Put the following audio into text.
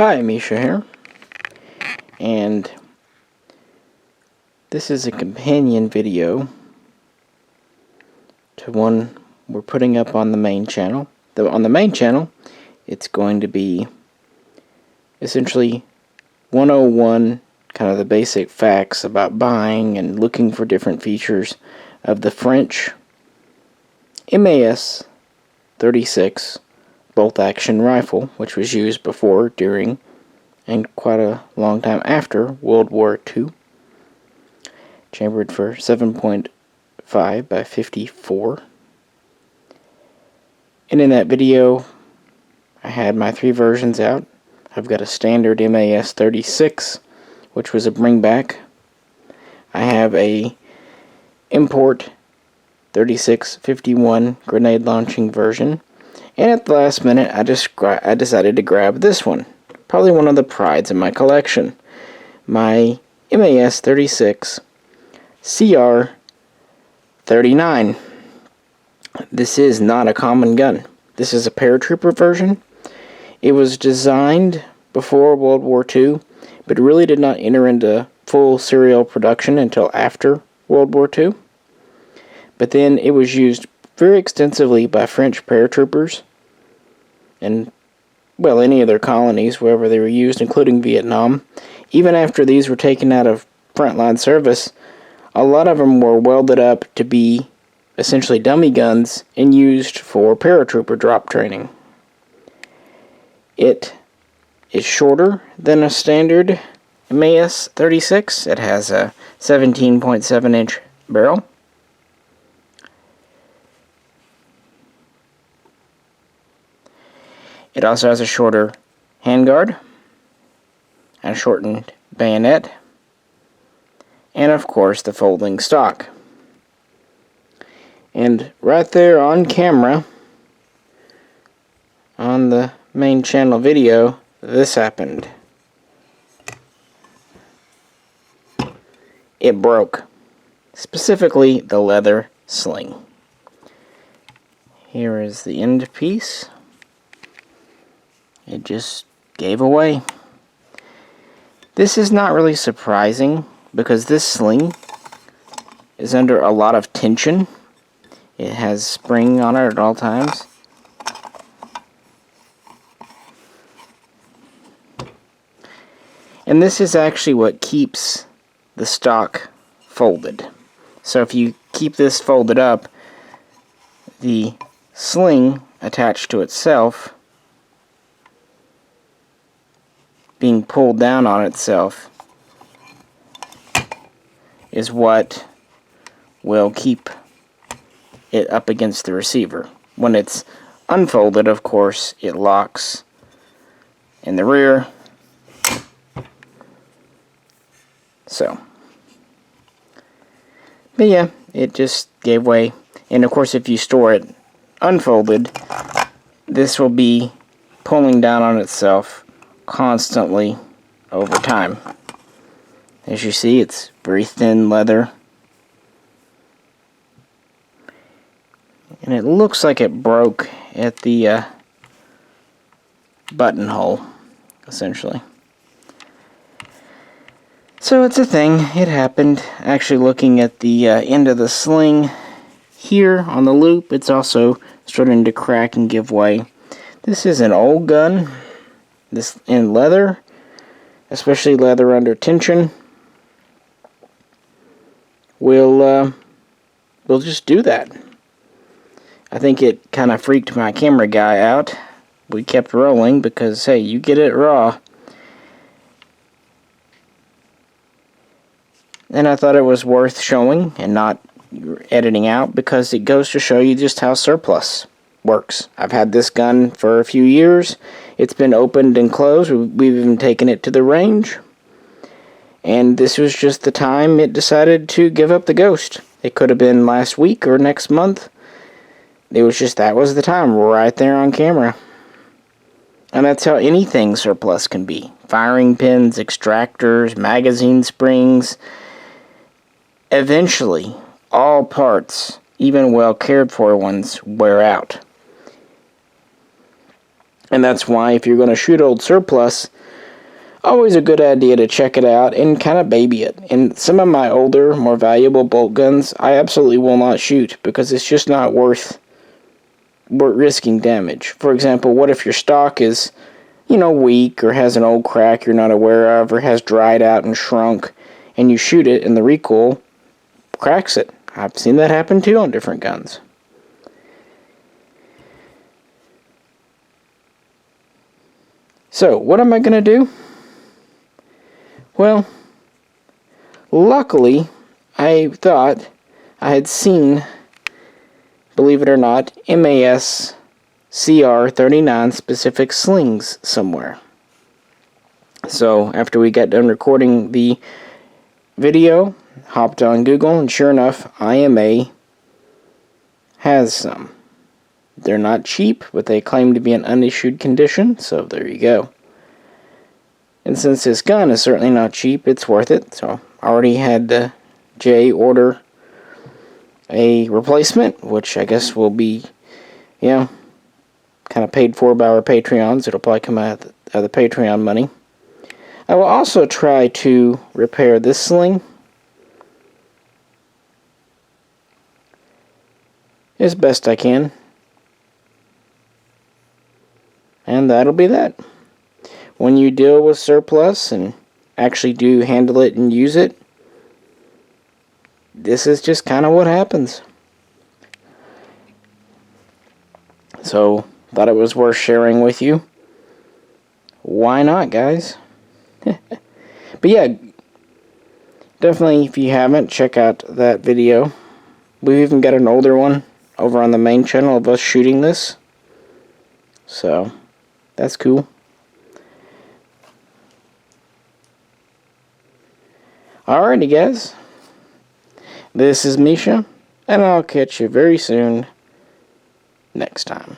Hi, Misha here, and this is a companion video to one we're putting up on the main channel. On the main channel, it's going to be essentially 101, kind of the basic facts about buying and looking for different features of the French MAS-36 bolt-action rifle, which was used before, during, and quite a long time after World War II. Chambered for 7.5 by 54. And in that video, I had my three versions out. I've got a standard MAS-36, which was a bringback. I have a import 3651 grenade launching version. And at the last minute, I decided to grab this one. Probably one of the prides in my collection. My MAS-36 CR-39. This is not a common gun. This is a Paratrooper version. It was designed before World War II, but really did not enter into full serial production until after World War II. But then it was used very extensively by French paratroopers and, well, any of their colonies wherever they were used, including Vietnam. Even after these were taken out of frontline service, a lot of them were welded up to be essentially dummy guns and used for paratrooper drop training. It is shorter than a standard MAS-36. It has a 17.7-inch barrel. It also has a shorter handguard, a shortened bayonet, and of course the folding stock. And right there on camera, on the main channel video, this happened. It broke. Specifically, the leather sling. Here is the end piece. It just gave away. This is not really surprising because this sling is under a lot of tension. It has spring on it at all times. And this is actually what keeps the stock folded. So if you keep this folded up, the sling attached to itself, being pulled down on itself, is what will keep it up against the receiver. When it's unfolded, of course, it locks in the rear. So, but yeah, it just gave way. And of course, if you store it unfolded, this will be pulling down on itself constantly over time. As you see, it's very thin leather. And it looks like it broke at the buttonhole, essentially. So it's a thing. It happened. Actually, looking at the end of the sling here on the loop, it's also starting to crack and give way. This is an old gun. This in leather, especially leather under tension, will just do that. I think it kind of freaked my camera guy out. We kept rolling because, hey, you get it raw. And I thought it was worth showing and not editing out because it goes to show you just how surplus works. I've had this gun for a few years. It's been opened and closed. We've even taken it to the range. And this was just the time it decided to give up the ghost. It could have been last week or next month. It was just, that was the time, right there on camera. And that's how anything surplus can be. Firing pins, extractors, magazine springs. Eventually, all parts, even well cared for ones, wear out. And that's why if you're going to shoot old surplus, always a good idea to check it out and kind of baby it. And some of my older, more valuable bolt guns, I absolutely will not shoot because it's just not worth risking damage. For example, what if your stock is, weak or has an old crack you're not aware of or has dried out and shrunk, and you shoot it and the recoil cracks it. I've seen that happen too on different guns. So, what am I going to do? Well, luckily, I thought I had seen, believe it or not, MAS CR-39 specific slings somewhere. So, after we got done recording the video, hopped on Google, and sure enough, IMA has some. They're not cheap, but they claim to be in unissued condition, so there you go. And since this gun is certainly not cheap, it's worth it. So I already had Jay order a replacement, which I guess will be, kind of paid for by our Patreons. It'll probably come out of the Patreon money. I will also try to repair this sling as best I can. And that'll be that. When you deal with surplus and actually do handle it and use it, this is just kind of what happens. So, thought it was worth sharing with you. Why not, guys? But yeah, definitely, if you haven't, check out that video. We've even got an older one over on the main channel of us shooting this. So, that's cool. Alrighty, guys. This is Misha, and I'll catch you very soon next time.